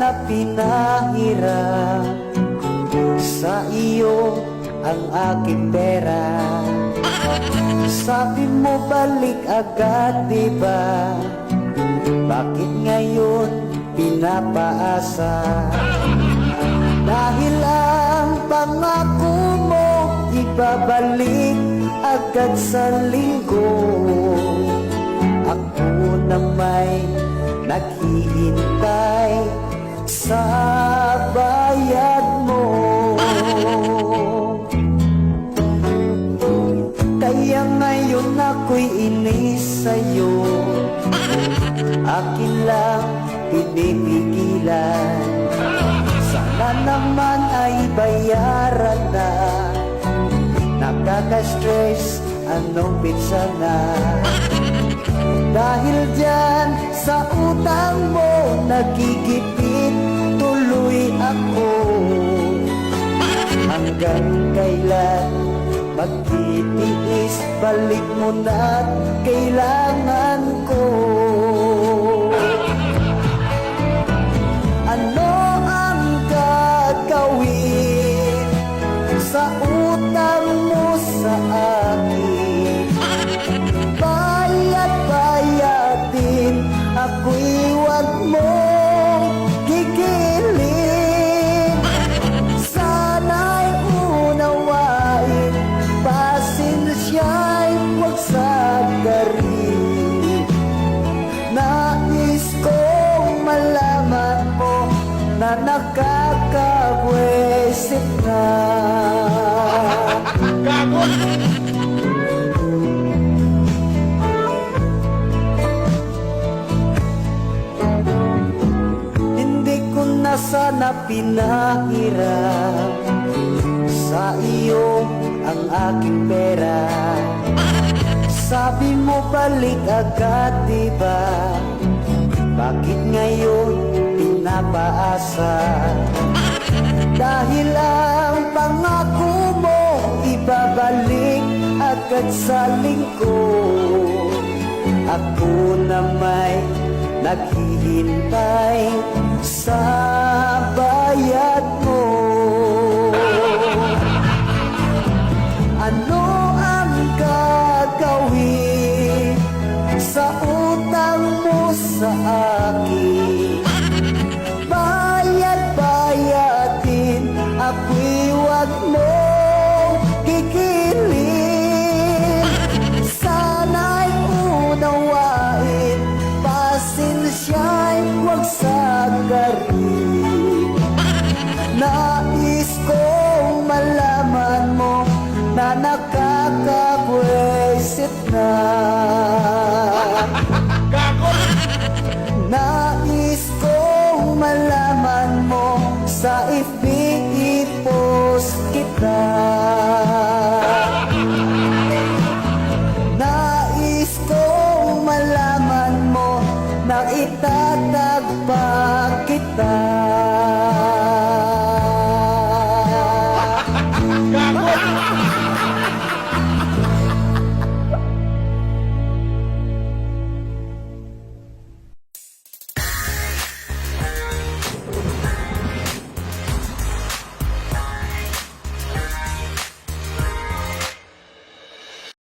sana pinahirap sa iyo ang aking pera. Sabi mo balik agad, diba? Bakit ngayon pinapaasa? Dahil ang pangako mo ibabalik agad sa linggo. Ako na may naghihintay sa bayad mo. Kaya ngayon ako'y inis sa'yo, akin lang pinipigilan. Sana naman ay bayaran na, nakaka-stress anong pizza na. Dahil dyan sa utang mo nagigipit tuloy ako. Hanggang kailan magtitiis, balik mo na't kailangan ko. Ano ang gagawin sa utang mo sa akin? Bayad-bayadin, ako'y wag mong gigilin. Sana'y unawain, pasensya'y huwag sagarin. Nais kong malaman mo na nakakabwisit na. Hindi ko na sana pinahirap sa iyo ang aking pera. Sabi mo balik agad, diba? Bakit ngayon pinapaasa? Dahil ang pangako mo ibabalik agad sa linggo. Ako na may naghihintay sa bayad mo. Ano ang gagawin sa utang mo sa akin? Bayad-bayadin, ako'y wag mong gigilin. Sana'y unawain, pasensya'y huwag sagarin. Nais kong malaman mo na nakakabwisit na. Nais kong malaman mo, sa FB i-post kita.